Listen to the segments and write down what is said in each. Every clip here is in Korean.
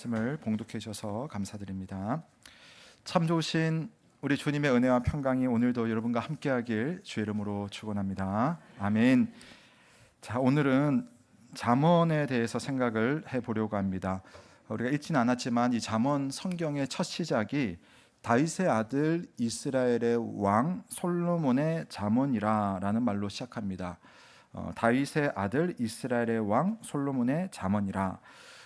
말씀을 봉독해 주셔서 감사드립니다. 참 좋으신 우리 주님의 은혜와 평강이 오늘도 여러분과 함께하길 주의 이름으로 축원합니다. 아멘. 자, 오늘은 잠언에 대해서 생각을 해보려고 합니다. 우리가 읽지는 않았지만 이 잠언 성경의 첫 시작이 다윗의 아들 이스라엘의 왕 솔로몬의 잠언이라라는 말로 시작합니다. 다윗의 아들 이스라엘의 왕 솔로몬의 잠언이라.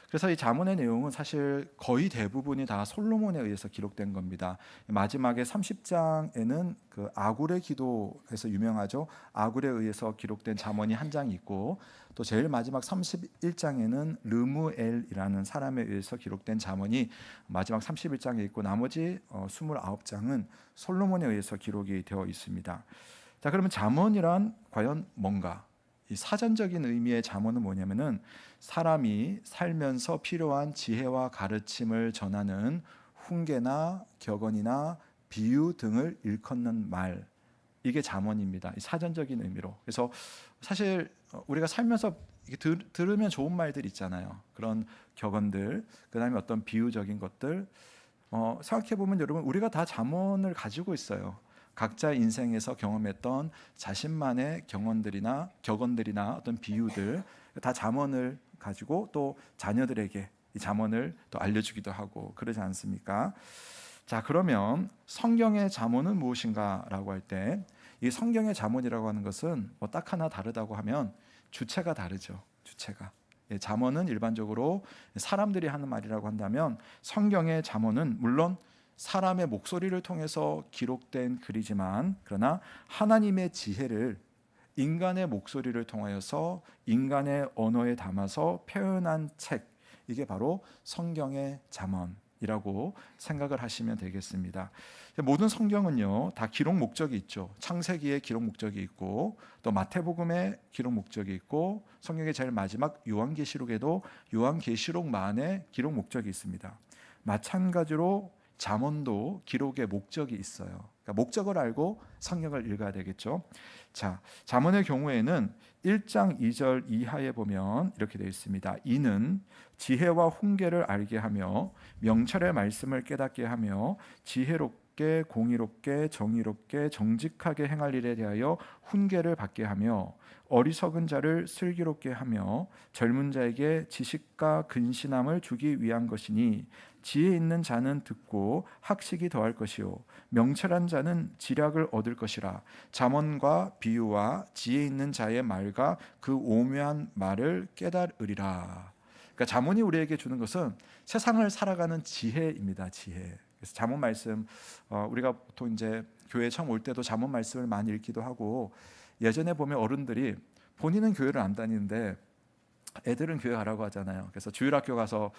그래서 이 잠언의 내용은 사실 거의 대부분이 다 솔로몬에 의해서 기록된 겁니다. 마지막에 30장에는 그 아굴의 기도에서 유명하죠. 아굴에 의해서 기록된 잠언이 한 장이 있고, 또 제일 마지막 31장에는 르무엘이라는 사람에 의해서 기록된 잠언이 마지막 31장에 있고, 나머지 29장은 솔로몬에 의해서 기록이 되어 있습니다. 자, 그러면 잠언이란 과연 뭔가? 이 사전적인 의미의 잠언은 뭐냐면은 사람이 살면서 필요한 지혜와 가르침을 전하는 훈계나 격언이나 비유 등을 일컫는 말, 이게 잠언입니다. 이 사전적인 의미로. 그래서 사실 우리가 살면서 들으면 좋은 말들 있잖아요. 그런 격언들, 그다음에 어떤 비유적인 것들, 생각해 보면 여러분, 우리가 다 잠언을 가지고 있어요. 각자 인생에서 경험했던 자신만의 경험들이나 격언들이나 어떤 비유들, 다 잠언을 가지고 또 자녀들에게 이 잠언을 또 알려주기도 하고 그러지 않습니까? 자, 그러면 성경의 잠언은 무엇인가라고 할 때, 이 성경의 잠언이라고 하는 것은 뭐 딱 하나 다르다고 하면 주체가 다르죠. 주체가. 잠언은 일반적으로 사람들이 하는 말이라고 한다면, 성경의 잠언은 물론 사람의 목소리를 통해서 기록된 글이지만, 그러나 하나님의 지혜를 인간의 목소리를 통하여서 인간의 언어에 담아서 표현한 책, 이게 바로 성경의 잠언이라고 생각을 하시면 되겠습니다. 모든 성경은요 다 기록 목적이 있죠. 창세기에 기록 목적이 있고, 또 마태복음에 기록 목적이 있고, 성경의 제일 마지막 요한계시록에도 요한계시록만의 기록 목적이 있습니다. 마찬가지로 잠언도 기록의 목적이 있어요. 그러니까 목적을 알고 성경을 읽어야 되겠죠. 자, 잠언의 경우에는 1장 2절 이하에 보면 이렇게 되어 있습니다. 이는 지혜와 훈계를 알게 하며 명철의 말씀을 깨닫게 하며 지혜롭게 공의롭게 정의롭게 정직하게 행할 일에 대하여 훈계를 받게 하며 어리석은 자를 슬기롭게 하며 젊은 자에게 지식과 근신함을 주기 위한 것이니, 지혜 있는 자는 듣고 학식이 더할 것이요 명철한 자는 지략을 얻을 것이라. 잠언과 비유와 지혜 있는 자의 말과 그 오묘한 말을 깨달으리라. 그러니까 잠언이 우리에게 주는 것은 세상을 살아가는 지혜입니다. 지혜. 그래서 잠언 말씀, 우리가 보통 이제 교회 처음 올 때도 잠언 말씀을 많이 읽기도 하고, 예전에 보면 어른들이 본인은 교회를 안 다니는데 애들은 교회 가라고 하잖아요. 그래서 주일학교 가서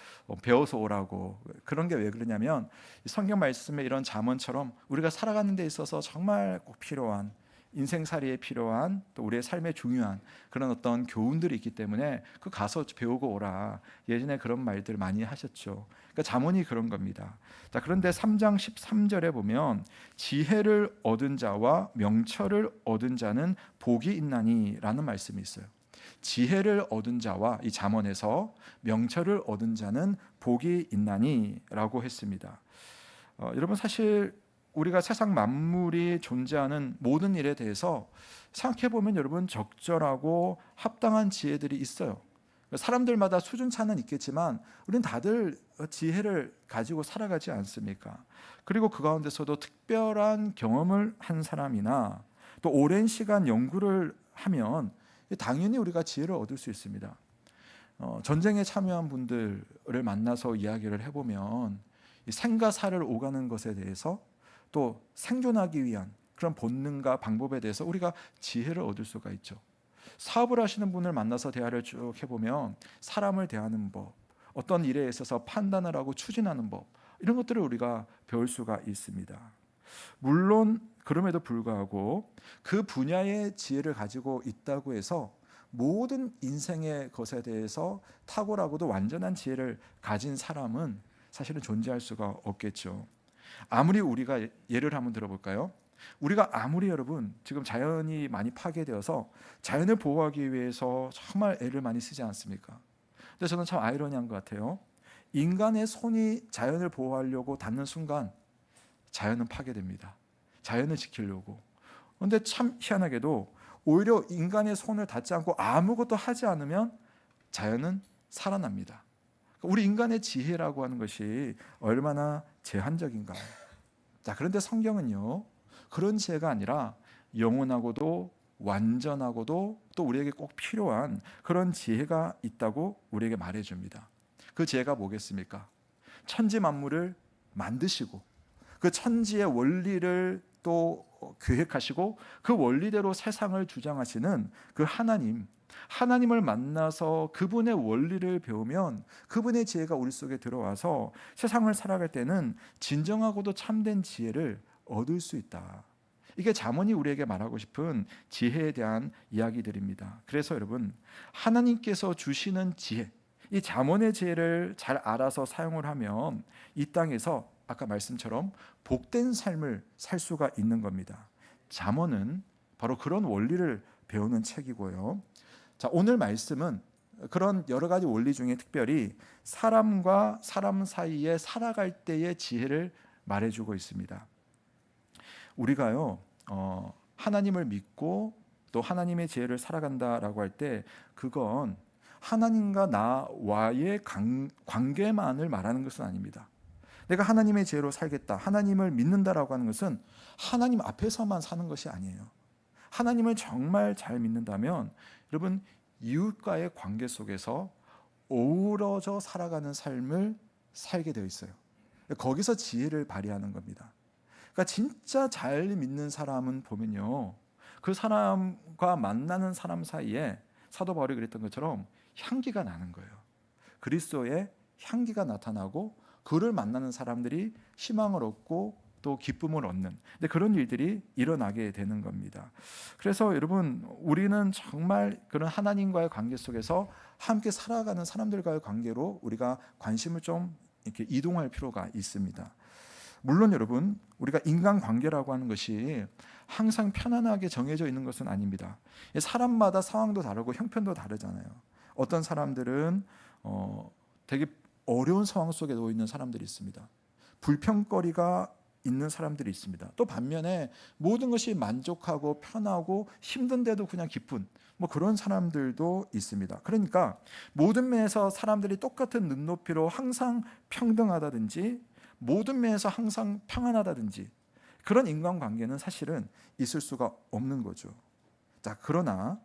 배워서 오라고. 그런 게 왜 그러냐면, 성경 말씀에 이런 잠언처럼 우리가 살아가는 데 있어서 정말 꼭 필요한, 인생살이에 필요한, 또 우리의 삶에 중요한 그런 어떤 교훈들이 있기 때문에 그 가서 배우고 오라. 예전에 그런 말들 많이 하셨죠. 그러니까 잠언이 그런 겁니다. 자, 그런데 3장 13절에 보면 지혜를 얻은 자와 명철을 얻은 자는 복이 있나니라는 말씀이 있어요. 지혜를 얻은 자와, 이 잠언에서 명철을 얻은 자는 복이 있나니라고 했습니다. 여러분, 사실 우리가 세상 만물이 존재하는 모든 일에 대해서 생각해 보면 여러분, 적절하고 합당한 지혜들이 있어요. 사람들마다 수준 차는 있겠지만 우리는 다들 지혜를 가지고 살아가지 않습니까? 그리고 그 가운데서도 특별한 경험을 한 사람이나 또 오랜 시간 연구를 하면 당연히 우리가 지혜를 얻을 수 있습니다. 전쟁에 참여한 분들을 만나서 이야기를 해보면 생과 사를 오가는 것에 대해서, 또 생존하기 위한 그런 본능과 방법에 대해서 우리가 지혜를 얻을 수가 있죠. 사업을 하시는 분을 만나서 대화를 쭉 해보면 사람을 대하는 법, 어떤 일에 있어서 판단을 하고 추진하는 법, 이런 것들을 우리가 배울 수가 있습니다. 물론 그럼에도 불구하고 그 분야의 지혜를 가지고 있다고 해서 모든 인생의 것에 대해서 탁월하고도 완전한 지혜를 가진 사람은 사실은 존재할 수가 없겠죠. 아무리 우리가 예를 한번 들어볼까요? 우리가 아무리 여러분 지금 자연이 많이 파괴되어서 자연을 보호하기 위해서 정말 애를 많이 쓰지 않습니까? 근데 저는 참 아이러니한 것 같아요. 인간의 손이 자연을 보호하려고 닿는 순간 자연은 파괴됩니다. 자연을 지키려고. 그런데 참 희한하게도 오히려 인간의 손을 닿지 않고 아무것도 하지 않으면 자연은 살아납니다. 우리 인간의 지혜라고 하는 것이 얼마나 제한적인가. 자, 그런데 성경은요, 그런 지혜가 아니라 영원하고도 완전하고도 또 우리에게 꼭 필요한 그런 지혜가 있다고 우리에게 말해줍니다. 그 지혜가 뭐겠습니까? 천지 만물을 만드시고 그 천지의 원리를 또 계획하시고 그 원리대로 세상을 주장하시는 그 하나님을 만나서 그분의 원리를 배우면 그분의 지혜가 우리 속에 들어와서 세상을 살아갈 때는 진정하고도 참된 지혜를 얻을 수 있다. 이게 잠언이 우리에게 말하고 싶은 지혜에 대한 이야기들입니다. 그래서 여러분, 하나님께서 주시는 지혜, 이 잠언의 지혜를 잘 알아서 사용을 하면 이 땅에서 아까 말씀처럼 복된 삶을 살 수가 있는 겁니다. 잠언은 바로 그런 원리를 배우는 책이고요. 자, 오늘 말씀은 그런 여러 가지 원리 중에 특별히 사람과 사람 사이에 살아갈 때의 지혜를 말해주고 있습니다. 우리가요, 하나님을 믿고 또 하나님의 지혜를 살아간다라고 할 때 그건 하나님과 나와의 관계만을 말하는 것은 아닙니다. 내가 하나님의 지혜로 살겠다, 하나님을 믿는다라고 하는 것은 하나님 앞에서만 사는 것이 아니에요. 하나님을 정말 잘 믿는다면 여러분, 이웃과의 관계 속에서 어우러져 살아가는 삶을 살게 되어 있어요. 거기서 지혜를 발휘하는 겁니다. 그러니까 진짜 잘 믿는 사람은 보면요, 그 사람과 만나는 사람 사이에 사도 바울이 그랬던 것처럼 향기가 나는 거예요. 그리스도의 향기가 나타나고 그를 만나는 사람들이 희망을 얻고 또 기쁨을 얻는, 근데 그런 일들이 일어나게 되는 겁니다. 그래서 여러분, 우리는 정말 그런 하나님과의 관계 속에서 함께 살아가는 사람들과의 관계로 우리가 관심을 좀 이렇게 이동할 필요가 있습니다. 물론 여러분, 우리가 인간관계라고 하는 것이 항상 편안하게 정해져 있는 것은 아닙니다. 사람마다 상황도 다르고 형편도 다르잖아요. 어떤 사람들은 되게 어려운 상황 속에 놓여 있는 사람들이 있습니다. 불평거리가 있는 사람들이 있습니다. 또 반면에 모든 것이 만족하고 편하고 힘든데도 그냥 기쁜 그런 사람들도 있습니다. 그러니까 모든 면에서 사람들이 똑같은 눈높이로 항상 평등하다든지 모든 면에서 항상 평안하다든지 그런 인간관계는 사실은 있을 수가 없는 거죠. 자, 그러나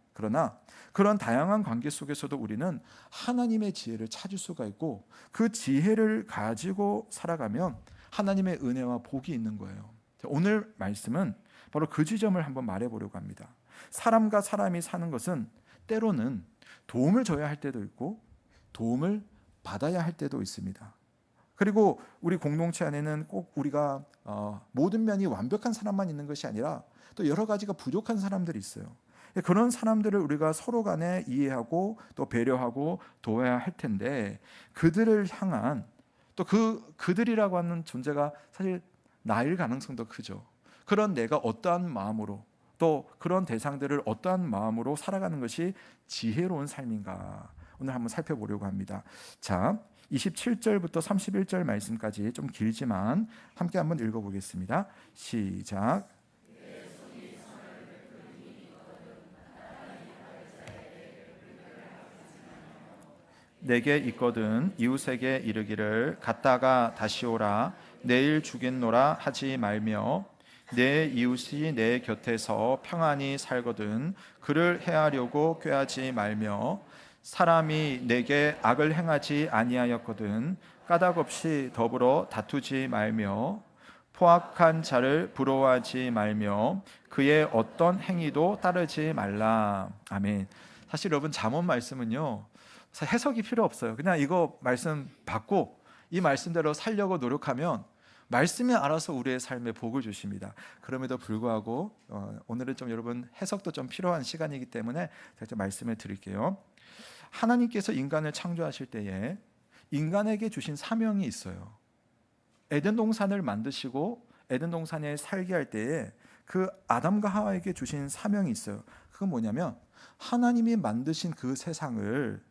그런 다양한 관계 속에서도 우리는 하나님의 지혜를 찾을 수가 있고 그 지혜를 가지고 살아가면 하나님의 은혜와 복이 있는 거예요. 오늘 말씀은 바로 그 지점을 한번 말해보려고 합니다. 사람과 사람이 사는 것은 때로는 도움을 줘야 할 때도 있고 도움을 받아야 할 때도 있습니다. 그리고 우리 공동체 안에는 꼭 우리가 모든 면이 완벽한 사람만 있는 것이 아니라 또 여러 가지가 부족한 사람들이 있어요. 그런 사람들을 우리가 서로 간에 이해하고 또 배려하고 도와야 할 텐데 그들을 향한 또 그들이라고 하는 존재가 사실 나일 가능성도 크죠. 그런 내가 어떠한 마음으로 또 그런 대상들을 어떠한 마음으로 살아가는 것이 지혜로운 삶인가 오늘 한번 살펴보려고 합니다. 자, 27절부터 31절 말씀까지 좀 길지만 함께 한번 읽어보겠습니다. 시작. 내게 있거든 이웃에게 이르기를 갔다가 다시 오라 내일 주겠노라 하지 말며 내 이웃이 내 곁에서 평안히 살거든 그를 해하려고 꾀하지 말며 사람이 내게 악을 행하지 아니하였거든 까닭 없이 더불어 다투지 말며 포악한 자를 부러워하지 말며 그의 어떤 행위도 따르지 말라. 아멘. 사실 여러분, 잠언 말씀은요 해석이 필요 없어요. 그냥 이거 말씀 받고 이 말씀대로 살려고 노력하면 말씀이 알아서 우리의 삶에 복을 주십니다. 그럼에도 불구하고 오늘은 좀 여러분 해석도 좀 필요한 시간이기 때문에 제가 좀 말씀을 드릴게요. 하나님께서 인간을 창조하실 때에 인간에게 주신 사명이 있어요. 에덴 동산을 만드시고 에덴 동산에 살게 할 때에 그 아담과 하와에게 주신 사명이 있어요. 그건 뭐냐면 하나님이 만드신 그 세상을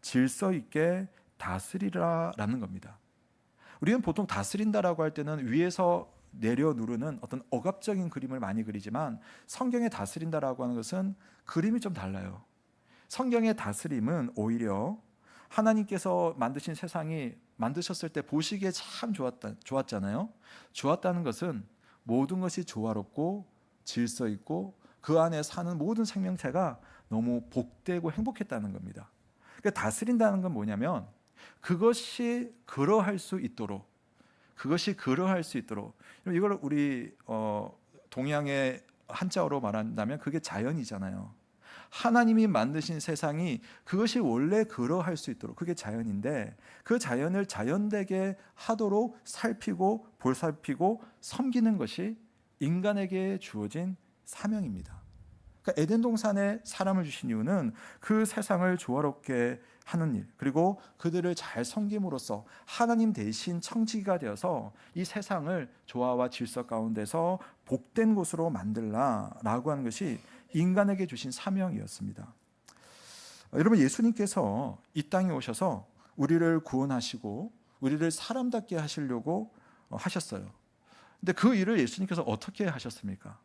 질서 있게 다스리라라는 겁니다. 우리는 보통 다스린다라고 할 때는 위에서 내려 누르는 어떤 억압적인 그림을 많이 그리지만 성경의 다스린다라고 하는 것은 그림이 좀 달라요. 성경의 다스림은 오히려 하나님께서 만드신 세상이 만드셨을 때 보시기에 참 좋았잖아요. 좋았다는 것은 모든 것이 조화롭고 질서 있고 그 안에 사는 모든 생명체가 너무 복되고 행복했다는 겁니다. 그러니까 다스린다는 건 뭐냐면 그것이 그러할 수 있도록 이걸 우리 동양의 한자어로 말한다면 그게 자연이잖아요. 하나님이 만드신 세상이 그것이 원래 그러할 수 있도록 그게 자연인데 그 자연을 자연되게 하도록 살피고 볼살피고 섬기는 것이 인간에게 주어진 사명입니다. 그러니까 에덴 동산에 사람을 주신 이유는 그 세상을 조화롭게 하는 일, 그리고 그들을 잘 섬김으로써 하나님 대신 청지기가 되어서 이 세상을 조화와 질서 가운데서 복된 곳으로 만들라라고 하는 것이 인간에게 주신 사명이었습니다. 여러분, 예수님께서 이 땅에 오셔서 우리를 구원하시고 우리를 사람답게 하시려고 하셨어요. 근데 그 일을 예수님께서 어떻게 하셨습니까?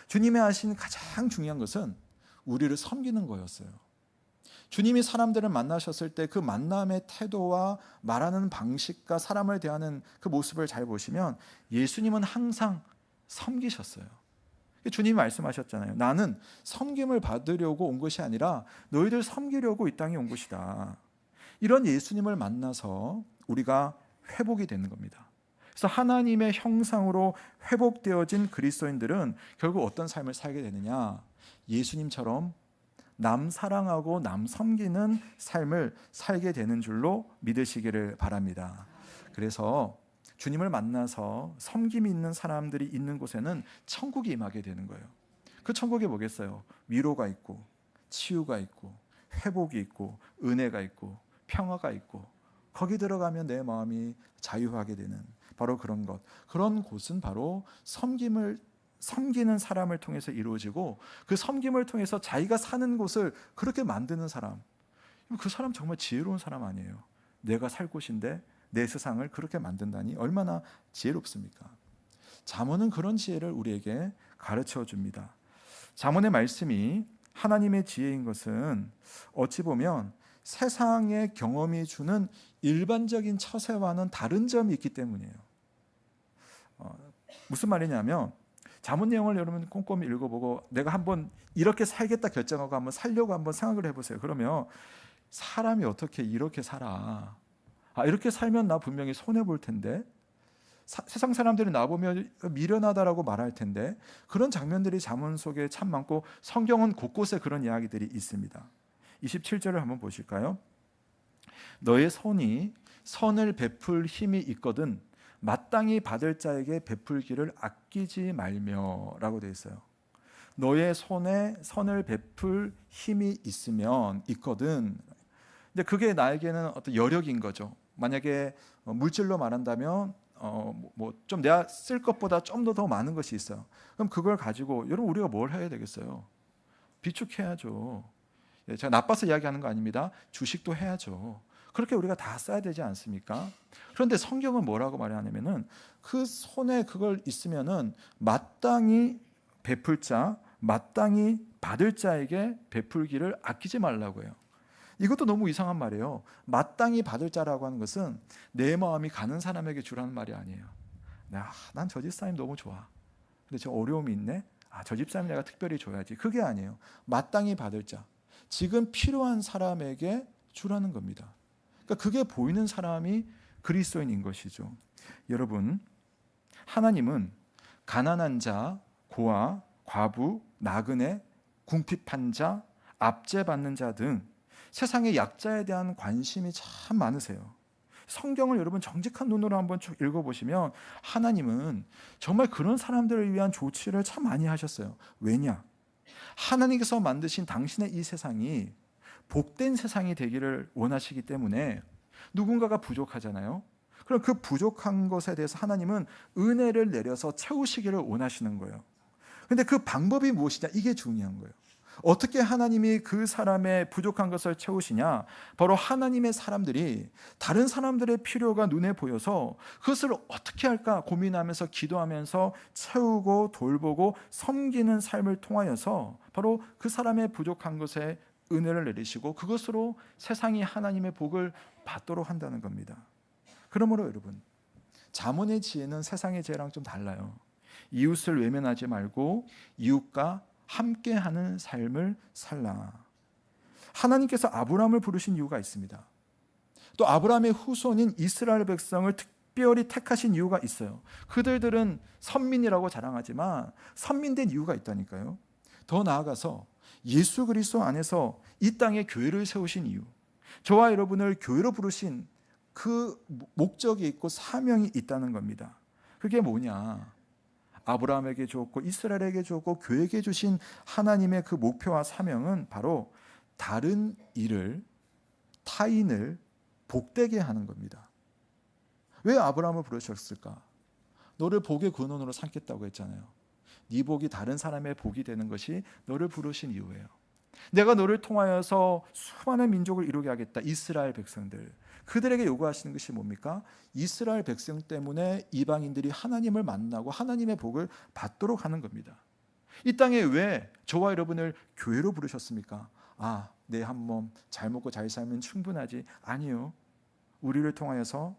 주님이 하신 가장 중요한 것은 우리를 섬기는 거였어요. 주님이 사람들을 만나셨을 때 그 만남의 태도와 말하는 방식과 사람을 대하는 그 모습을 잘 보시면 예수님은 항상 섬기셨어요. 주님이 말씀하셨잖아요. 나는 섬김을 받으려고 온 것이 아니라 너희들 섬기려고 이 땅에 온 것이다. 이런 예수님을 만나서 우리가 회복이 되는 겁니다. 그래서 하나님의 형상으로 회복되어진 그리스도인들은 결국 어떤 삶을 살게 되느냐? 예수님처럼 남 사랑하고 남 섬기는 삶을 살게 되는 줄로 믿으시기를 바랍니다. 그래서 주님을 만나서 섬김이 있는 사람들이 있는 곳에는 천국이 임하게 되는 거예요. 그 천국이 뭐겠어요? 위로가 있고 치유가 있고 회복이 있고 은혜가 있고 평화가 있고 거기 들어가면 내 마음이 자유하게 되는 바로 그런 것. 그런 곳은 바로 섬기는 사람을 통해서 이루어지고 그 섬김을 통해서 자기가 사는 곳을 그렇게 만드는 사람. 그 사람 정말 지혜로운 사람 아니에요. 내가 살 곳인데 내 세상을 그렇게 만든다니 얼마나 지혜롭습니까? 잠언은 그런 지혜를 우리에게 가르쳐 줍니다. 잠언의 말씀이 하나님의 지혜인 것은 어찌 보면 세상의 경험이 주는 일반적인 처세와는 다른 점이 있기 때문이에요. 무슨 말이냐면 잠언 내용을 여러분 꼼꼼히 읽어보고 내가 한번 이렇게 살겠다 결정하고 한번 살려고 한번 생각을 해보세요. 그러면 사람이 어떻게 이렇게 살아? 이렇게 살면 나 분명히 손해볼 텐데 세상 사람들이 나보면 미련하다라고 말할 텐데 그런 장면들이 잠언 속에 참 많고 성경은 곳곳에 그런 이야기들이 있습니다. 27절을 한번 보실까요? 너의 손이 선을 베풀 힘이 있거든 마땅히 받을 자에게 베풀기를 아끼지 말며라고 되어 있어요. 너의 손에 선을 베풀 힘이 있거든. 근데 그게 나에게는 어떤 여력인 거죠. 만약에 물질로 말한다면 뭐 좀 내가 쓸 것보다 좀 더 많은 것이 있어요. 그럼 그걸 가지고 여러분 우리가 뭘 해야 되겠어요? 비축해야죠. 제가 나빠서 이야기하는 거 아닙니다. 주식도 해야죠. 그렇게 우리가 다 써야 되지 않습니까? 그런데 성경은 뭐라고 말하냐면은 그 손에 그걸 있으면은 마땅히 베풀 자, 마땅히 받을 자에게 베풀기를 아끼지 말라고 해요. 이것도 너무 이상한 말이에요. 마땅히 받을 자라고 하는 것은 내 마음이 가는 사람에게 주라는 말이 아니에요. 난 저 집사님 너무 좋아. 근데 저 어려움이 있네. 저 집사님 내가 특별히 줘야지. 그게 아니에요. 마땅히 받을 자. 지금 필요한 사람에게 주라는 겁니다. 그러니까 그게 보이는 사람이 그리스도인인 것이죠. 여러분, 하나님은 가난한 자, 고아, 과부, 나그네, 궁핍한 자, 압제받는 자 등 세상의 약자에 대한 관심이 참 많으세요. 성경을 여러분 정직한 눈으로 한번 쭉 읽어보시면 하나님은 정말 그런 사람들을 위한 조치를 참 많이 하셨어요. 왜냐? 하나님께서 만드신 당신의 이 세상이 복된 세상이 되기를 원하시기 때문에 누군가가 부족하잖아요. 그럼 그 부족한 것에 대해서 하나님은 은혜를 내려서 채우시기를 원하시는 거예요. 그런데 그 방법이 무엇이냐? 이게 중요한 거예요. 어떻게 하나님이 그 사람의 부족한 것을 채우시냐? 바로 하나님의 사람들이 다른 사람들의 필요가 눈에 보여서 그것을 어떻게 할까 고민하면서 기도하면서 채우고 돌보고 섬기는 삶을 통하여서 바로 그 사람의 부족한 것에 은혜를 내리시고 그것으로 세상이 하나님의 복을 받도록 한다는 겁니다. 그러므로 여러분, 잠언의 지혜는 세상의 지혜랑 좀 달라요. 이웃을 외면하지 말고 이웃과 함께하는 삶을 살라. 하나님께서 아브라함을 부르신 이유가 있습니다. 또 아브라함의 후손인 이스라엘 백성을 특별히 택하신 이유가 있어요. 그들은 선민이라고 자랑하지만 선민된 이유가 있다니까요. 더 나아가서 예수 그리스도 안에서 이 땅에 교회를 세우신 이유, 저와 여러분을 교회로 부르신 그 목적이 있고 사명이 있다는 겁니다. 그게 뭐냐? 아브라함에게 주었고 이스라엘에게 주었고 교회에게 주신 하나님의 그 목표와 사명은 바로 다른 일을, 타인을 복되게 하는 겁니다. 왜 아브라함을 부르셨을까? 너를 복의 근원으로 삼겠다고 했잖아요. 네 복이 다른 사람의 복이 되는 것이 너를 부르신 이유예요. 내가 너를 통하여서 수많은 민족을 이루게 하겠다. 이스라엘 백성들, 그들에게 요구하시는 것이 뭡니까? 이스라엘 백성 때문에 이방인들이 하나님을 만나고 하나님의 복을 받도록 하는 겁니다. 이 땅에 왜 저와 여러분을 교회로 부르셨습니까? 내 한 몸 잘 먹고 잘 살면 충분하지. 아니요. 우리를 통하여서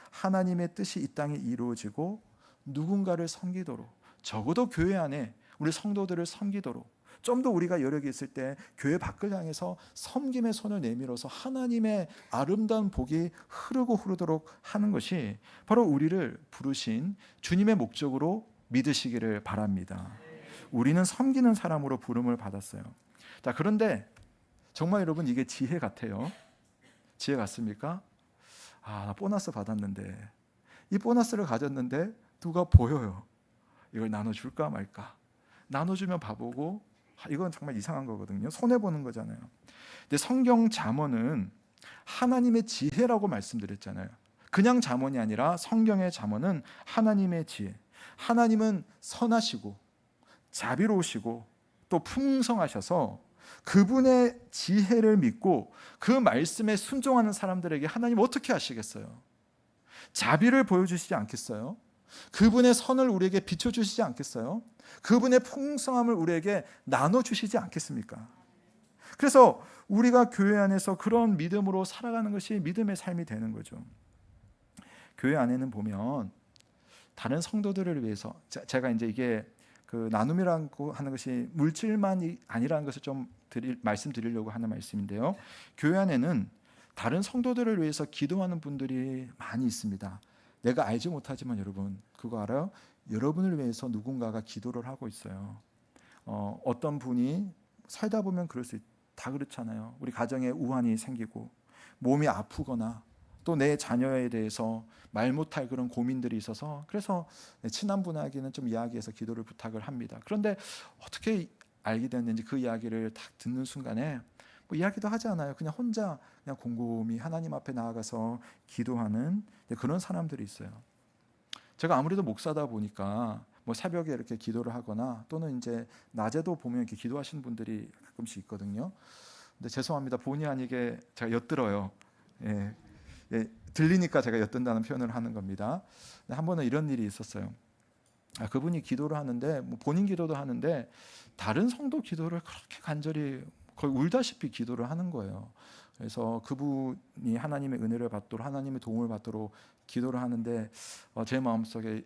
하나님의 뜻이 이 땅에 이루어지고 누군가를 섬기도록, 적어도 교회 안에 우리 성도들을 섬기도록, 좀 더 우리가 여력이 있을 때 교회 밖을 향해서 섬김의 손을 내밀어서 하나님의 아름다운 복이 흐르도록 하는 것이 바로 우리를 부르신 주님의 목적으로 믿으시기를 바랍니다. 우리는 섬기는 사람으로 부름을 받았어요. 자, 그런데 정말 여러분, 이게 지혜 같아요. 지혜 같습니까? 나 보너스 받았는데, 이 보너스를 가졌는데 누가 보여요. 이걸 나눠줄까 말까. 나눠주면 바보고, 이건 정말 이상한 거거든요. 손해보는 거잖아요. 근데 성경 잠언은 하나님의 지혜라고 말씀드렸잖아요. 그냥 잠언이 아니라 성경의 잠언은 하나님의 지혜. 하나님은 선하시고 자비로우시고 또 풍성하셔서 그분의 지혜를 믿고 그 말씀에 순종하는 사람들에게 하나님 어떻게 하시겠어요? 자비를 보여주시지 않겠어요? 그분의 선을 우리에게 비춰주시지 않겠어요? 그분의 풍성함을 우리에게 나눠주시지 않겠습니까? 그래서 우리가 교회 안에서 그런 믿음으로 살아가는 것이 믿음의 삶이 되는 거죠. 교회 안에는 보면 다른 성도들을 위해서, 제가 이제 이게 그 나눔이라고 하는 것이 물질만이 아니라는 것을 좀 말씀드리려고 하는 말씀인데요. 교회 안에는 다른 성도들을 위해서 기도하는 분들이 많이 있습니다. 내가 알지 못하지만 여러분 그거 알아요? 여러분을 위해서 누군가가 기도를 하고 있어요. 어떤 분이 살다 보면 다 그렇잖아요. 우리 가정에 우환이 생기고 몸이 아프거나 또 내 자녀에 대해서 말 못할 그런 고민들이 있어서 그래서 친한 분에게는 좀 이야기해서 기도를 부탁을 합니다. 그런데 어떻게 알게 됐는지 그 이야기를 딱 듣는 순간에 뭐 이야기도 하지 않아요. 그냥 혼자 그냥 곰곰이 하나님 앞에 나아가서 기도하는 그런 사람들이 있어요. 제가 아무래도 목사다 보니까 뭐 새벽에 이렇게 기도를 하거나 또는 이제 낮에도 보면 이렇게 기도하시는 분들이 가끔씩 있거든요. 근데 죄송합니다. 본의 아니게 제가 엿들어요. 들리니까 제가 엿든다는 표현을 하는 겁니다. 한 번은 이런 일이 있었어요. 그분이 기도를 하는데 본인 기도도 하는데 다른 성도 기도를 그렇게 간절히 거의 울다시피 기도를 하는 거예요. 그래서 그분이 하나님의 은혜를 받도록 하나님의 도움을 받도록 기도를 하는데 제 마음속에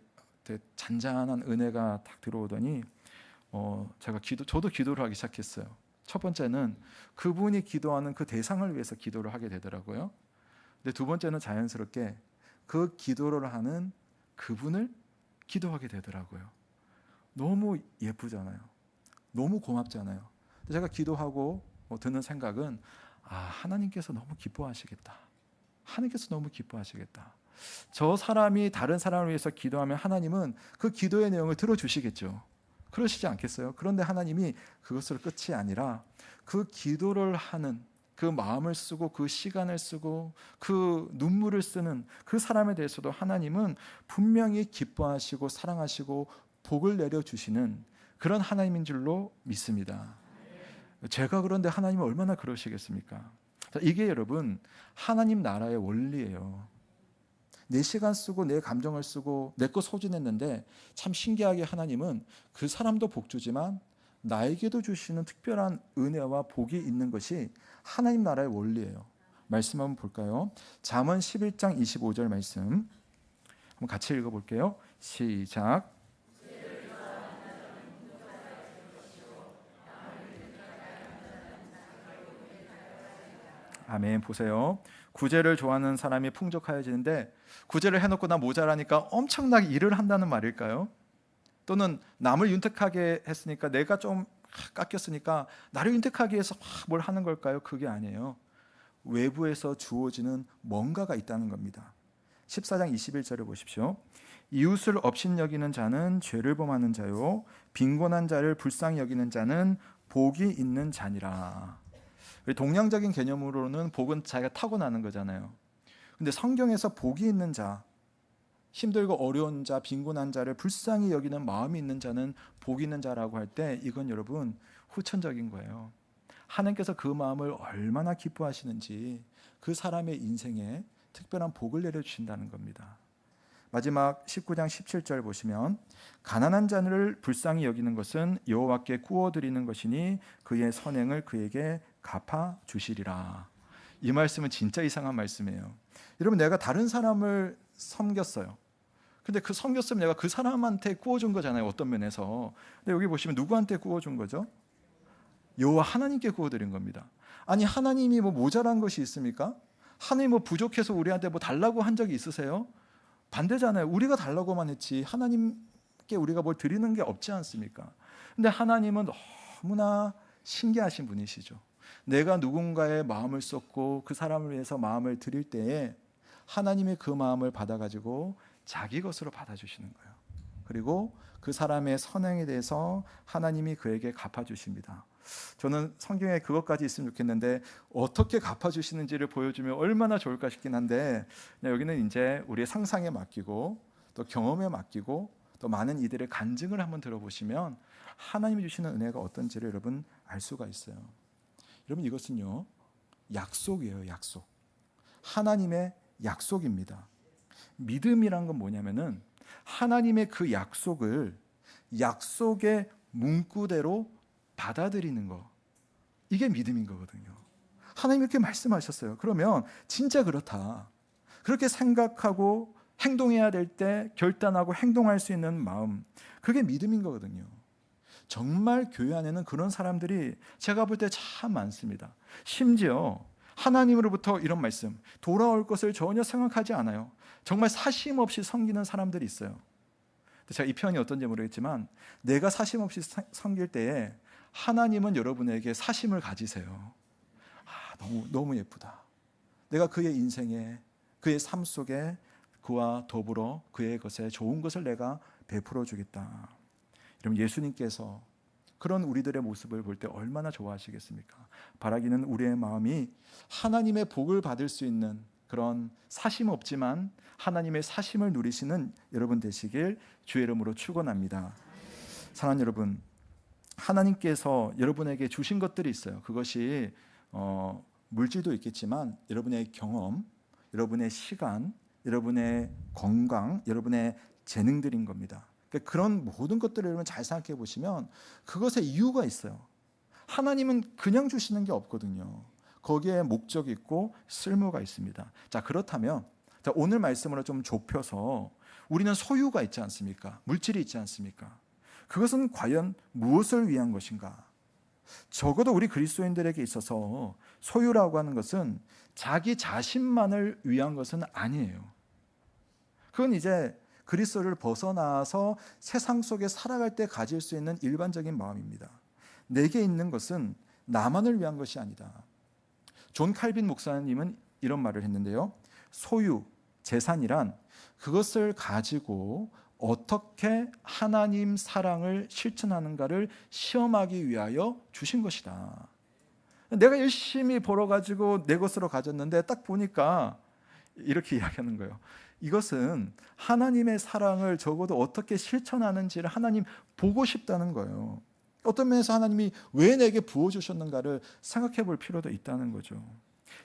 잔잔한 은혜가 딱 들어오더니 저도 기도를 하기 시작했어요. 첫 번째는 그분이 기도하는 그 대상을 위해서 기도를 하게 되더라고요. 근데 두 번째는 자연스럽게 그 기도를 하는 그분을 기도하게 되더라고요. 너무 예쁘잖아요. 너무 고맙잖아요. 제가 기도하고 드는 생각은 하나님께서 너무 기뻐하시겠다. 하나님께서 너무 기뻐하시겠다. 저 사람이 다른 사람을 위해서 기도하면 하나님은 그 기도의 내용을 들어주시겠죠. 그러시지 않겠어요? 그런데 하나님이 그것을 끝이 아니라 그 기도를 하는 그 마음을 쓰고 그 시간을 쓰고 그 눈물을 쓰는 그 사람에 대해서도 하나님은 분명히 기뻐하시고 사랑하시고 복을 내려주시는 그런 하나님인 줄로 믿습니다. 제가 그런데 하나님은 얼마나 그러시겠습니까? 자, 이게 여러분 하나님 나라의 원리예요. 내 시간 쓰고 내 감정을 쓰고 내 거 소진했는데 참 신기하게 하나님은 그 사람도 복 주지만 나에게도 주시는 특별한 은혜와 복이 있는 것이 하나님 나라의 원리예요. 말씀 한번 볼까요? 잠언 11장 25절 말씀 한번 같이 읽어볼게요. 시작. 아멘. 보세요. 구제를 좋아하는 사람이 풍족하여지는데 구제를 해놓고 나 모자라니까 엄청나게 일을 한다는 말일까요? 또는 남을 윤택하게 했으니까 내가 좀 깎였으니까 나를 윤택하게 해서 뭘 하는 걸까요? 그게 아니에요. 외부에서 주어지는 뭔가가 있다는 겁니다. 14장 21절을 보십시오. 이웃을 업신여기는 자는 죄를 범하는 자요 빈곤한 자를 불쌍히 여기는 자는 복이 있는 자니라. 동양적인 개념으로는 복은 자기가 타고나는 거잖아요. 근데 성경에서 복이 있는 자, 힘들고 어려운 자, 빈곤한 자를 불쌍히 여기는 마음이 있는 자는 복이 있는 자라고 할 때 이건 여러분 후천적인 거예요. 하나님께서 그 마음을 얼마나 기뻐하시는지 그 사람의 인생에 특별한 복을 내려주신다는 겁니다. 마지막 19장 17절 보시면 가난한 자를 불쌍히 여기는 것은 여호와께 구워드리는 것이니 그의 선행을 그에게 갚아주시리라. 이 말씀은 진짜 이상한 말씀이에요. 여러분 내가 다른 사람을 섬겼어요. 근데 그 섬겼으면 내가 그 사람한테 구워준 거잖아요. 어떤 면에서. 근데 여기 보시면 누구한테 구워준 거죠? 여호와 하나님께 구워드린 겁니다. 아니 하나님이 뭐 모자란 것이 있습니까? 하나님 뭐 부족해서 우리한테 뭐 달라고 한 적이 있으세요? 반대잖아요. 우리가 달라고만 했지 하나님께 우리가 뭘 드리는 게 없지 않습니까? 근데 하나님은 너무나 신기하신 분이시죠. 내가 누군가의 마음을 쏟고 그 사람을 위해서 마음을 드릴 때에 하나님이 그 마음을 받아가지고 자기 것으로 받아주시는 거예요. 그리고 그 사람의 선행에 대해서 하나님이 그에게 갚아주십니다. 저는 성경에 그것까지 있으면 좋겠는데 어떻게 갚아주시는지를 보여주면 얼마나 좋을까 싶긴 한데 여기는 이제 우리의 상상에 맡기고 또 경험에 맡기고 또 많은 이들의 간증을 한번 들어보시면 하나님이 주시는 은혜가 어떤지를 여러분 알 수가 있어요. 여러분 이것은요 약속이에요. 약속. 하나님의 약속입니다. 믿음이란 건 뭐냐면은 하나님의 그 약속을 약속의 문구대로 받아들이는 거. 이게 믿음인 거거든요. 하나님이 이렇게 말씀하셨어요. 그러면 진짜 그렇다. 그렇게 생각하고 행동해야 될 때 결단하고 행동할 수 있는 마음. 그게 믿음인 거거든요. 정말 교회 안에는 그런 사람들이 제가 볼 때 참 많습니다. 심지어 하나님으로부터 이런 말씀, 돌아올 것을 전혀 생각하지 않아요. 정말 사심 없이 섬기는 사람들이 있어요. 제가 이 표현이 어떤지 모르겠지만 내가 사심 없이 섬길 때에 하나님은 여러분에게 사심을 가지세요. 너무 예쁘다. 내가 그의 인생에 그의 삶 속에 그와 더불어 그의 것에 좋은 것을 내가 베풀어 주겠다. 여러분 예수님께서 그런 우리들의 모습을 볼 때 얼마나 좋아하시겠습니까? 바라기는 우리의 마음이 하나님의 복을 받을 수 있는 그런 사심 없지만 하나님의 사심을 누리시는 여러분 되시길 주의 이름으로 축원합니다. 사랑하는 여러분, 하나님께서 여러분에게 주신 것들이 있어요. 그것이 물질도 있겠지만 여러분의 경험, 여러분의 시간, 여러분의 건강, 여러분의 재능들인 겁니다. 그러니까 그런 모든 것들을 여러분 잘 생각해 보시면 그것에 이유가 있어요. 하나님은 그냥 주시는 게 없거든요. 거기에 목적이 있고 쓸모가 있습니다. 자, 그렇다면 오늘 말씀으로 좀 좁혀서 우리는 소유가 있지 않습니까? 물질이 있지 않습니까? 그것은 과연 무엇을 위한 것인가? 적어도 우리 그리스도인들에게 있어서 소유라고 하는 것은 자기 자신만을 위한 것은 아니에요. 그건 이제 그리스도를 벗어나서 세상 속에 살아갈 때 가질 수 있는 일반적인 마음입니다. 내게 있는 것은 나만을 위한 것이 아니다. 존 칼빈 목사님은 이런 말을 했는데요. 소유, 재산이란 그것을 가지고 어떻게 하나님 사랑을 실천하는가를 시험하기 위하여 주신 것이다. 내가 열심히 벌어가지고 내 것으로 가졌는데 딱 보니까 이렇게 이야기하는 거예요. 이것은 하나님의 사랑을 적어도 어떻게 실천하는지를 하나님 보고 싶다는 거예요. 어떤 면에서 하나님이 왜 내게 부어주셨는가를 생각해 볼 필요도 있다는 거죠.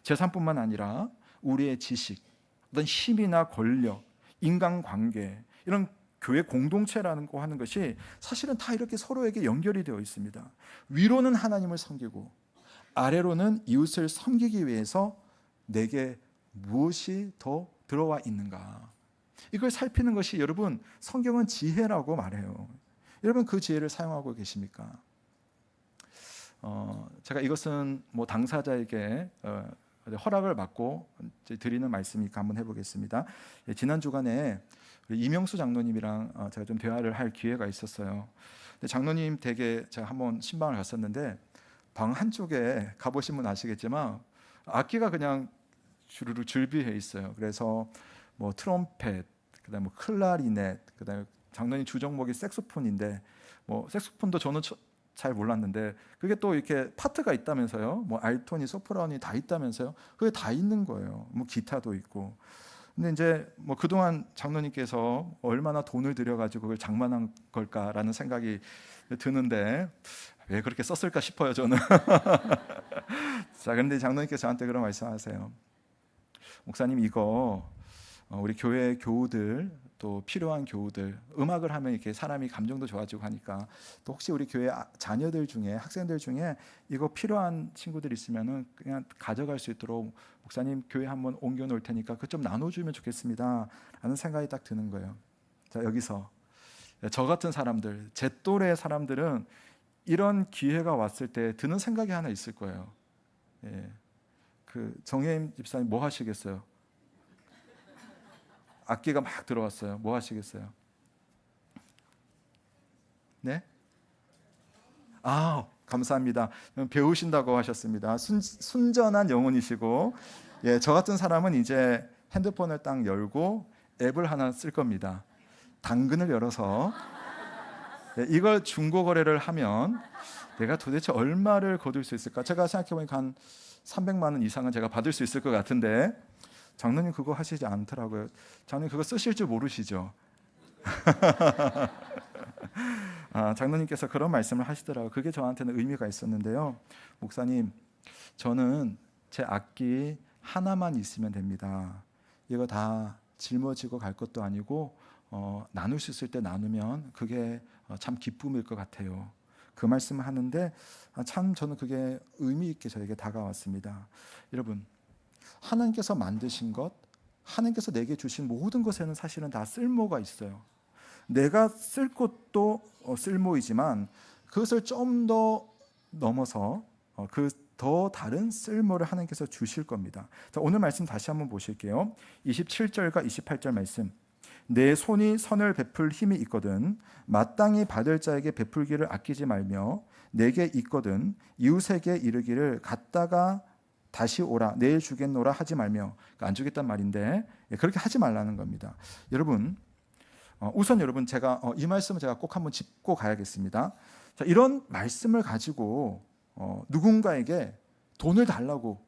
재산뿐만 아니라 우리의 지식, 어떤 힘이나 권력, 인간관계, 이런 교회 공동체라는 거 하는 것이 사실은 다 이렇게 서로에게 연결이 되어 있습니다. 위로는 하나님을 섬기고 아래로는 이웃을 섬기기 위해서 내게 무엇이 더 들어와 있는가, 이걸 살피는 것이 여러분 성경은 지혜라고 말해요. 여러분 그 지혜를 사용하고 계십니까? 제가 이것은 뭐 당사자에게 허락을 받고 드리는 말씀이니까 한번 해보겠습니다. 지난 주간에 이명수 장로님이랑 제가 좀 대화를 할 기회가 있었어요. 근데 장로님 댁에 제가 한번 신방을 갔었는데 방 한쪽에 가보신 분 아시겠지만 악기가 그냥 주르륵 줄비해 있어요. 그래서 뭐 트럼펫, 그다음에 뭐 클라리넷, 그다음에 장로님 주종목이 색소폰인데 뭐 색소폰도 저는 잘 몰랐는데 그게 또 이렇게 파트가 있다면서요. 뭐 알토니, 소프라노니 다 있다면서요. 그게 다 있는 거예요. 뭐 기타도 있고. 근데 이제 뭐 그동안 장로님께서 얼마나 돈을 들여가지고 그걸 장만한 걸까라는 생각이 드는데 왜 그렇게 썼을까 싶어요, 저는. 자, 그런데 장로님께서 저한테 그런 말씀하세요. 목사님, 이거 우리 교회 교우들, 또 필요한 교우들, 음악을 하면 이렇게 사람이 감정도 좋아지고 하니까 또 혹시 우리 교회 자녀들 중에, 학생들 중에 이거 필요한 친구들 있으면은 그냥 가져갈 수 있도록 목사님 교회 한번 옮겨 놓을 테니까 그거 좀 나눠주면 좋겠습니다 라는 생각이 딱 드는 거예요. 자, 여기서 저 같은 사람들, 제 또래의 사람들은 이런 기회가 왔을 때 드는 생각이 하나 있을 거예요. 예. 그 정혜임 집사님 뭐 하시겠어요? 악기가 막 들어왔어요. 뭐 하시겠어요? 네? 아, 감사합니다. 배우신다고 하셨습니다. 순전한 영혼이시고, 예, 저 같은 사람은 이제 핸드폰을 딱 열고 앱을 하나 쓸 겁니다. 당근을 열어서 예, 이걸 중고 거래를 하면 내가 도대체 얼마를 거둘 수 있을까? 제가 생각해 보니까 한 300만 원 이상은 제가 받을 수 있을 것 같은데 장로님 그거 하시지 않더라고요. 장로님 그거 쓰실 줄 모르시죠? 장로님께서 그런 말씀을 하시더라고요. 그게 저한테는 의미가 있었는데요. 목사님, 저는 제 악기 하나만 있으면 됩니다. 이거 다 짊어지고 갈 것도 아니고 나눌 수 있을 때 나누면 그게 참 기쁨일 것 같아요. 그 말씀을 하는데 참 저는 그게 의미 있게 저에게 다가왔습니다. 여러분, 하나님께서 만드신 것, 하나님께서 내게 주신 모든 것에는 사실은 다 쓸모가 있어요. 내가 쓸 것도 쓸모이지만 그것을 좀 더 넘어서 그 더 다른 쓸모를 하나님께서 주실 겁니다. 자, 오늘 말씀 다시 한번 보실게요. 27절과 28절 말씀. 내 손이 선을 베풀 힘이 있거든 마땅히 받을 자에게 베풀기를 아끼지 말며 내게 있거든 이웃에게 이르기를 갔다가 다시 오라 내일 주겠노라 하지 말며, 그러니까 안 주겠단 말인데 그렇게 하지 말라는 겁니다. 여러분, 우선 여러분 제가 이 말씀을 제가 꼭 한번 짚고 가야겠습니다. 자, 이런 말씀을 가지고 누군가에게 돈을 달라고,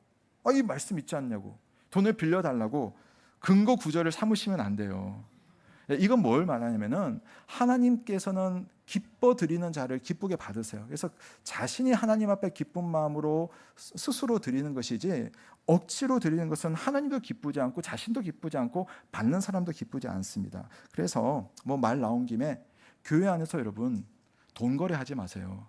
이 말씀 있지 않냐고, 돈을 빌려달라고 근거 구절을 삼으시면 안 돼요. 이건 뭘 말하냐면은 하나님께서는 기뻐 드리는 자를 기쁘게 받으세요. 그래서 자신이 하나님 앞에 기쁜 마음으로 스스로 드리는 것이지 억지로 드리는 것은 하나님도 기쁘지 않고 자신도 기쁘지 않고 받는 사람도 기쁘지 않습니다. 그래서 뭐 말 나온 김에 교회 안에서 여러분 돈 거래하지 마세요.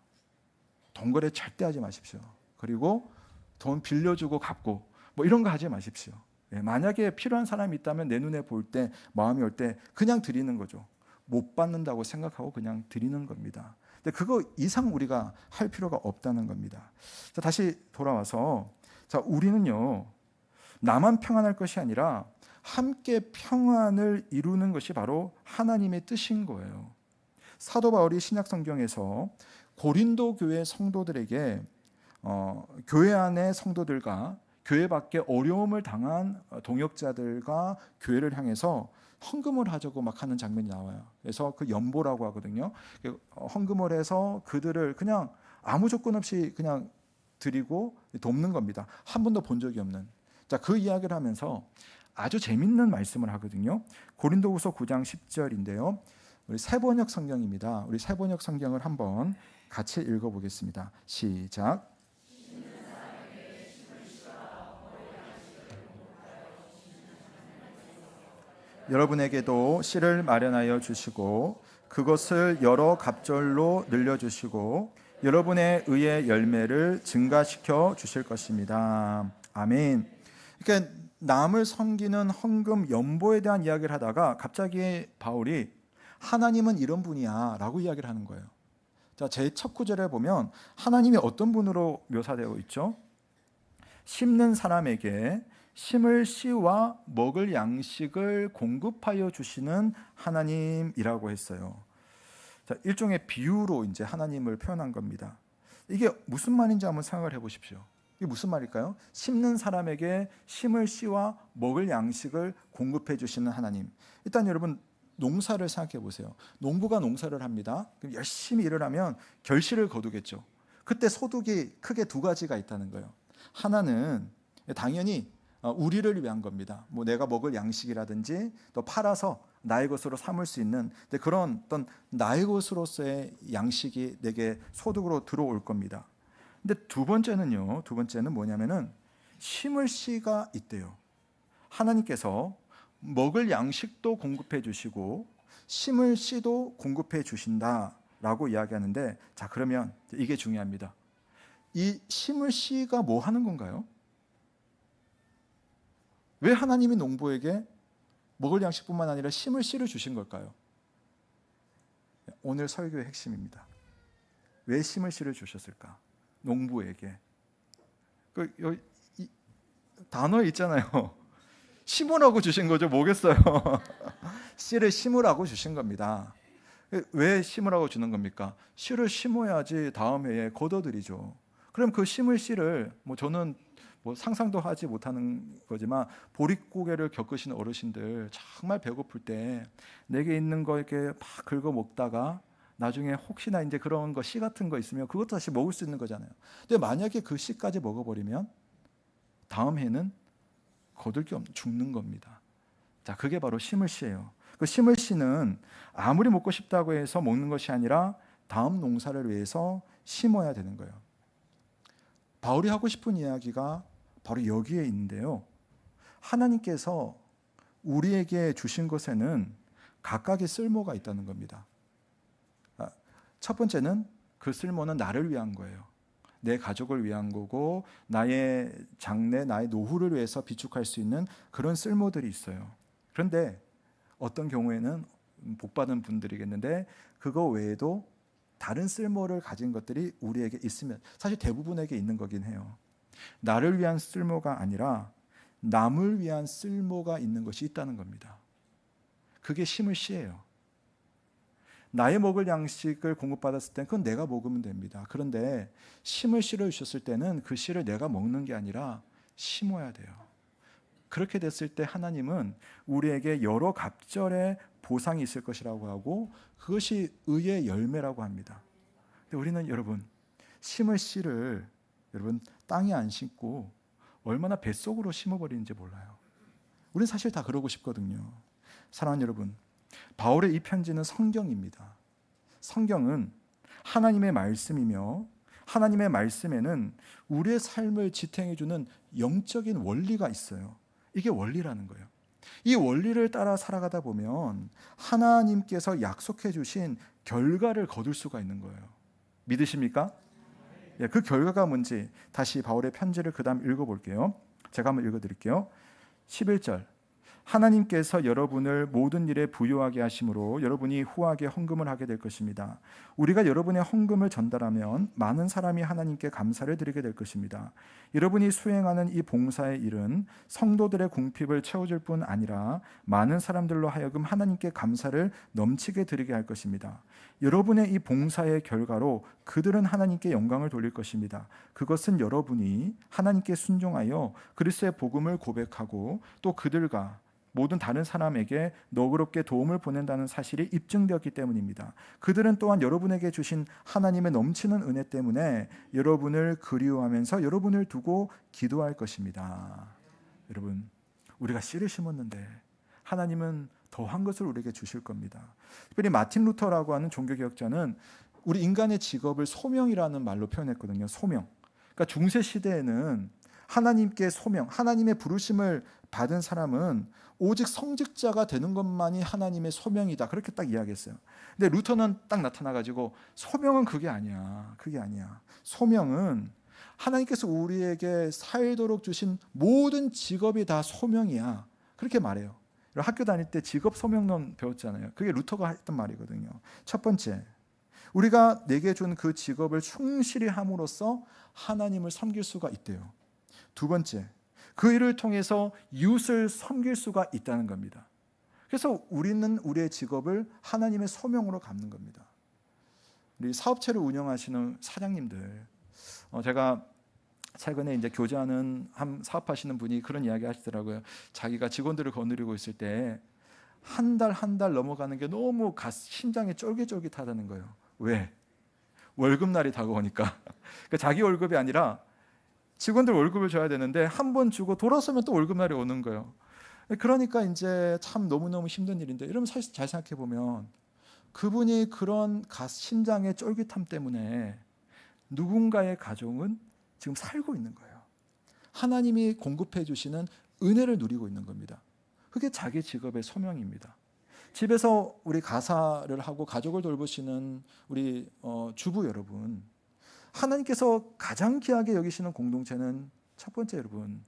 돈 거래 절대 하지 마십시오. 그리고 돈 빌려주고 갚고 뭐 이런 거 하지 마십시오. 만약에 필요한 사람이 있다면 내 눈에 볼 때, 마음이 올 때 그냥 드리는 거죠. 못 받는다고 생각하고 그냥 드리는 겁니다. 근데 그거 이상 우리가 할 필요가 없다는 겁니다. 자, 다시 돌아와서, 자, 우리는요 나만 평안할 것이 아니라 함께 평안을 이루는 것이 바로 하나님의 뜻인 거예요. 사도 바울이 신약 성경에서 고린도 교회 성도들에게 교회 안의 성도들과 교회 밖에 어려움을 당한 동역자들과 교회를 향해서 헌금을 하자고 막 하는 장면이 나와요. 그래서 그 연보라고 하거든요. 헌금을 해서 그들을 그냥 아무 조건 없이 그냥 드리고 돕는 겁니다. 한 번도 본 적이 없는. 자, 그 이야기를 하면서 아주 재밌는 말씀을 하거든요. 고린도후서 9장 10절인데요. 우리 새번역 성경입니다. 우리 새번역 성경을 한번 같이 읽어보겠습니다. 시작. 여러분에게도 씨를 마련하여 주시고 그것을 여러 갑절로 늘려주시고 여러분의 의의 열매를 증가시켜 주실 것입니다. 아멘. 그러니까 남을 섬기는 헌금 연보에 대한 이야기를 하다가 갑자기 바울이 하나님은 이런 분이야 라고 이야기를 하는 거예요. 자, 제 첫 구절에 보면 하나님이 어떤 분으로 묘사되어 있죠? 심는 사람에게 심을 씨와 먹을 양식을 공급하여 주시는 하나님이라고 했어요. 자, 일종의 비유로 이제 하나님을 표현한 겁니다. 이게 무슨 말인지 한번 생각을 해보십시오. 이게 무슨 말일까요? 심는 사람에게 심을 씨와 먹을 양식을 공급해 주시는 하나님. 일단 여러분 농사를 생각해 보세요. 농부가 농사를 합니다. 그럼 열심히 일을 하면 결실을 거두겠죠. 그때 소득이 크게 두 가지가 있다는 거예요. 하나는 당연히 우리를 위한 겁니다. 뭐 내가 먹을 양식이라든지 또 팔아서 나의 것으로 삼을 수 있는 그런 어떤 나의 것으로서의 양식이 내게 소득으로 들어올 겁니다. 근데 두 번째는 뭐냐면은 심을 씨가 있대요. 하나님께서 먹을 양식도 공급해 주시고 심을 씨도 공급해 주신다라고 이야기하는데, 자, 그러면 이게 중요합니다. 이 심을 씨가 뭐 하는 건가요? 왜 하나님이 농부에게 먹을 양식뿐만 아니라 심을 씨를 주신 걸까요? 오늘 설교의 핵심입니다. 왜 심을 씨를 주셨을까? 농부에게. 이 단어에 있잖아요. 심으라고 주신 거죠. 뭐겠어요? 씨를 심으라고 주신 겁니다. 왜 심으라고 주는 겁니까? 씨를 심어야지 다음 해에 거둬들이죠. 그럼 그 심을 씨를 저는 상상도 하지 못하는 거지만 보릿고개를 겪으신 어르신들 정말 배고플 때 내게 있는 거 이렇게 막 긁어 먹다가 나중에 혹시나 이제 그런 거 씨 같은 거 있으면 그것도 다시 먹을 수 있는 거잖아요. 근데 만약에 그 씨까지 먹어버리면 다음 해는 거둘 게 없는 죽는 겁니다. 자, 그게 바로 심을 씨예요. 그 심을 씨는 아무리 먹고 싶다고 해서 먹는 것이 아니라 다음 농사를 위해서 심어야 되는 거예요. 바울이 하고 싶은 이야기가 바로 여기에 있는데요. 하나님께서 우리에게 주신 것에는 각각의 쓸모가 있다는 겁니다. 첫 번째는 그 쓸모는 나를 위한 거예요. 내 가족을 위한 거고 나의 장래, 나의 노후를 위해서 비축할 수 있는 그런 쓸모들이 있어요. 그런데 어떤 경우에는 복받은 분들이겠는데 그거 외에도 다른 쓸모를 가진 것들이 우리에게 있으면, 사실 대부분에게 있는 거긴 해요. 나를 위한 쓸모가 아니라 남을 위한 쓸모가 있는 것이 있다는 겁니다. 그게 심을 씨예요. 나의 먹을 양식을 공급받았을 땐 그건 내가 먹으면 됩니다. 그런데 심을 씨를 주셨을 때는 그 씨를 내가 먹는 게 아니라 심어야 돼요. 그렇게 됐을 때 하나님은 우리에게 여러 갑절의 보상이 있을 것이라고 하고 그것이 의의 열매라고 합니다. 근데 우리는 여러분 심을 씨를 여러분 땅에 안 심고 얼마나 뱃속으로 심어버리는지 몰라요. 우리는 사실 다 그러고 싶거든요. 사랑하는 여러분, 바울의 이 편지는 성경입니다. 성경은 하나님의 말씀이며 하나님의 말씀에는 우리의 삶을 지탱해주는 영적인 원리가 있어요. 이게 원리라는 거예요. 이 원리를 따라 살아가다 보면 하나님께서 약속해 주신 결과를 거둘 수가 있는 거예요. 믿으십니까? 그 결과가 뭔지 다시 바울의 편지를 그 다음 읽어볼게요. 제가 한번 읽어드릴게요. 11절, 하나님께서 여러분을 모든 일에 부유하게 하심으로 여러분이 후하게 헌금을 하게 될 것입니다. 우리가 여러분의 헌금을 전달하면 많은 사람이 하나님께 감사를 드리게 될 것입니다. 여러분이 수행하는 이 봉사의 일은 성도들의 궁핍을 채워줄 뿐 아니라 많은 사람들로 하여금 하나님께 감사를 넘치게 드리게 할 것입니다. 여러분의 이 봉사의 결과로 그들은 하나님께 영광을 돌릴 것입니다. 그것은 여러분이 하나님께 순종하여 그리스도의 복음을 고백하고 또 그들과 모든 다른 사람에게 너그럽게 도움을 보낸다는 사실이 입증되었기 때문입니다. 그들은 또한 여러분에게 주신 하나님의 넘치는 은혜 때문에 여러분을 그리워하면서 여러분을 두고 기도할 것입니다. 여러분, 우리가 씨를 심었는데 하나님은 더한 것을 우리에게 주실 겁니다. 특별히 마틴 루터라고 하는 종교개혁자는 우리 인간의 직업을 소명이라는 말로 표현했거든요. 소명. 그러니까 중세 시대에는 하나님께 소명, 하나님의 부르심을 받은 사람은 오직 성직자가 되는 것만이 하나님의 소명이다. 그렇게 딱 이야기했어요. 근데 루터는 딱 나타나가지고 소명은 그게 아니야. 그게 아니야. 소명은 하나님께서 우리에게 살도록 주신 모든 직업이 다 소명이야. 그렇게 말해요. 학교 다닐 때 직업 소명론 배웠잖아요. 그게 루터가 했던 말이거든요. 첫 번째, 우리가 내게 준 그 직업을 충실히 함으로써 하나님을 섬길 수가 있대요. 두 번째, 그 일을 통해서 이웃을 섬길 수가 있다는 겁니다. 그래서 우리는 우리의 직업을 하나님의 소명으로 갚는 겁니다. 우리 사업체를 운영하시는 사장님들, 제가 최근에 이제 교제하는 한 사업하시는 분이 그런 이야기 하시더라고요. 자기가 직원들을 거느리고 있을 때 한 달 넘어가는 게 너무 심장이 쫄깃쫄깃하다는 거예요. 왜? 월급날이 다가오니까. 그러니까 자기 월급이 아니라 직원들 월급을 줘야 되는데 한 번 주고 돌아서면 또 월급날이 오는 거예요. 그러니까 이제 참 너무너무 힘든 일인데, 여러분 사실 잘 생각해 보면 그분이 그런 심장의 쫄깃함 때문에 누군가의 가정은 지금 살고 있는 거예요. 하나님이 공급해 주시는 은혜를 누리고 있는 겁니다. 그게 자기 직업의 소명입니다. 집에서 우리 가사를 하고 가족을 돌보시는 우리 주부 여러분, 하나님께서 가장 귀하게 여기시는 공동체는 첫 번째 여러분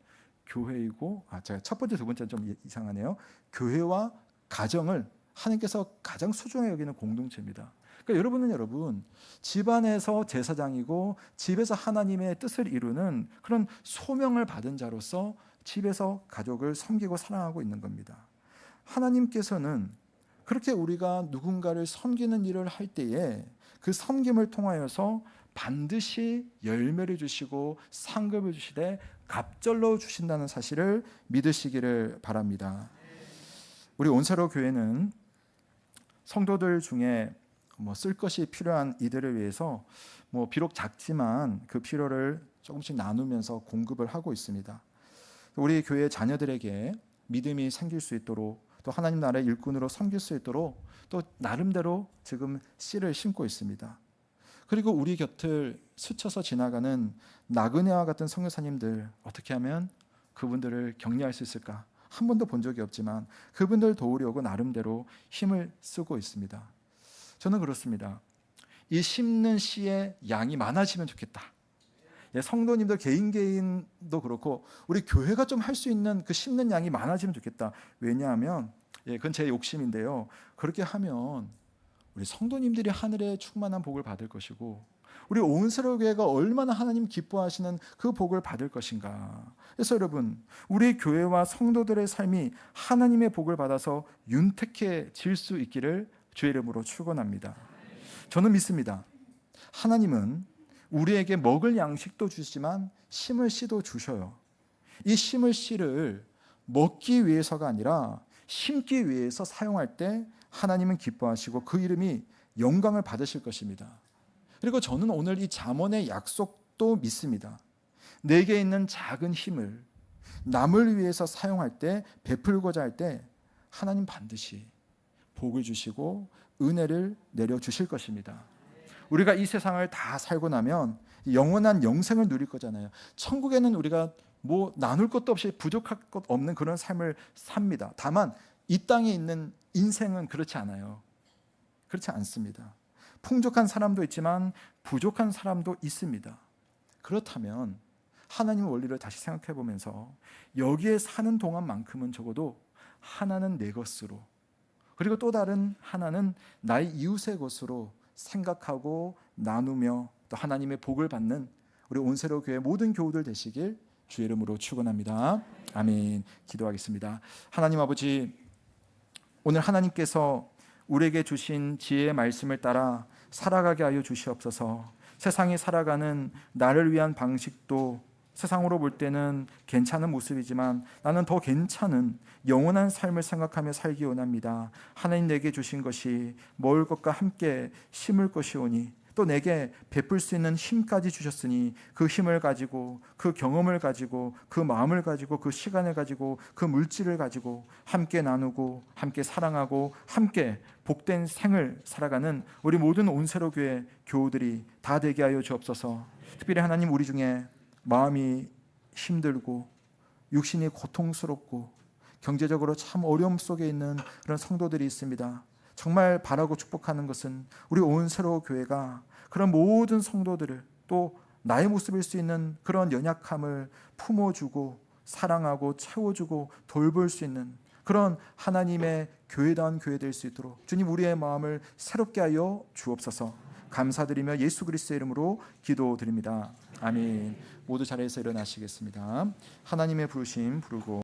교회이고, 제가 첫 번째 두 번째는 좀 이상하네요. 교회와 가정을 하나님께서 가장 소중하게 여기는 공동체입니다. 그러니까 여러분 집안에서 제사장이고 집에서 하나님의 뜻을 이루는 그런 소명을 받은 자로서 집에서 가족을 섬기고 사랑하고 있는 겁니다. 하나님께서는 그렇게 우리가 누군가를 섬기는 일을 할 때에 그 섬김을 통하여서 반드시 열매를 주시고 상급을 주시되 갑절로 주신다는 사실을 믿으시기를 바랍니다. 우리 온세로 교회는 성도들 중에 쓸 것이 필요한 이들을 위해서 비록 작지만 그 필요를 조금씩 나누면서 공급을 하고 있습니다. 우리 교회 자녀들에게 믿음이 생길 수 있도록, 또 하나님 나라의 일꾼으로 섬길 수 있도록 또 나름대로 지금 씨를 심고 있습니다. 그리고 우리 곁을 스쳐서 지나가는 나그네와 같은 선교사님들, 어떻게 하면 그분들을 격려할 수 있을까? 한 번도 본 적이 없지만 그분들 도우려고 나름대로 힘을 쓰고 있습니다. 저는 그렇습니다. 이 심는 씨의 양이 많아지면 좋겠다. 성도님들 개인도 그렇고 우리 교회가 좀 할 수 있는 그 심는 양이 많아지면 좋겠다. 왜냐하면 그건 제 욕심인데요. 그렇게 하면 우리 성도님들이 하늘의 충만한 복을 받을 것이고 우리 온세로 교회가 얼마나 하나님 기뻐하시는 그 복을 받을 것인가. 그래서 여러분, 우리 교회와 성도들의 삶이 하나님의 복을 받아서 윤택해질 수 있기를 주의 이름으로 축원합니다. 저는 믿습니다. 하나님은 우리에게 먹을 양식도 주시지만 심을 씨도 주셔요. 이 심을 씨를 먹기 위해서가 아니라 심기 위해서 사용할 때 하나님은 기뻐하시고 그 이름이 영광을 받으실 것입니다. 그리고 저는 오늘 이 잠언의 약속도 믿습니다. 내게 있는 작은 힘을 남을 위해서 사용할 때, 베풀고자 할 때 하나님 반드시 복을 주시고 은혜를 내려주실 것입니다. 우리가 이 세상을 다 살고 나면 영원한 영생을 누릴 거잖아요. 천국에는 우리가 나눌 것도 없이 부족할 것 없는 그런 삶을 삽니다. 다만 이 땅에 있는 인생은 그렇지 않아요. 그렇지 않습니다. 풍족한 사람도 있지만 부족한 사람도 있습니다. 그렇다면 하나님의 원리를 다시 생각해 보면서 여기에 사는 동안만큼은 적어도 하나는 내 것으로, 그리고 또 다른 하나는 나의 이웃의 것으로 생각하고 나누며 또 하나님의 복을 받는 우리 온세로 교회 모든 교우들 되시길 주의 이름으로 축원합니다. 아멘. 기도하겠습니다. 하나님 아버지, 오늘 하나님께서 우리에게 주신 지혜의 말씀을 따라 살아가게 하여 주시옵소서. 세상에 살아가는 나를 위한 방식도 세상으로 볼 때는 괜찮은 모습이지만 나는 더 괜찮은 영원한 삶을 생각하며 살기 원합니다. 하나님 내게 주신 것이 먹을 것과 함께 심을 것이오니 또 내게 베풀 수 있는 힘까지 주셨으니 그 힘을 가지고 그 경험을 가지고 그 마음을 가지고 그 시간을 가지고 그 물질을 가지고 함께 나누고 함께 사랑하고 함께 복된 생을 살아가는 우리 모든 온세로 교회 교우들이 다 되게 하여 주옵소서. 특별히 하나님, 우리 중에 마음이 힘들고 육신이 고통스럽고 경제적으로 참 어려움 속에 있는 그런 성도들이 있습니다. 정말 바라고 축복하는 것은 우리 온세로 교회가 그런 모든 성도들을 또 나의 모습일 수 있는 그런 연약함을 품어주고 사랑하고 채워주고 돌볼 수 있는 그런 하나님의 교회다운 교회 될 수 있도록 주님, 우리의 마음을 새롭게 하여 주옵소서. 감사드리며 예수 그리스도의 이름으로 기도드립니다. 아멘. 모두 자리에서 일어나시겠습니다. 하나님의 부르심 부르고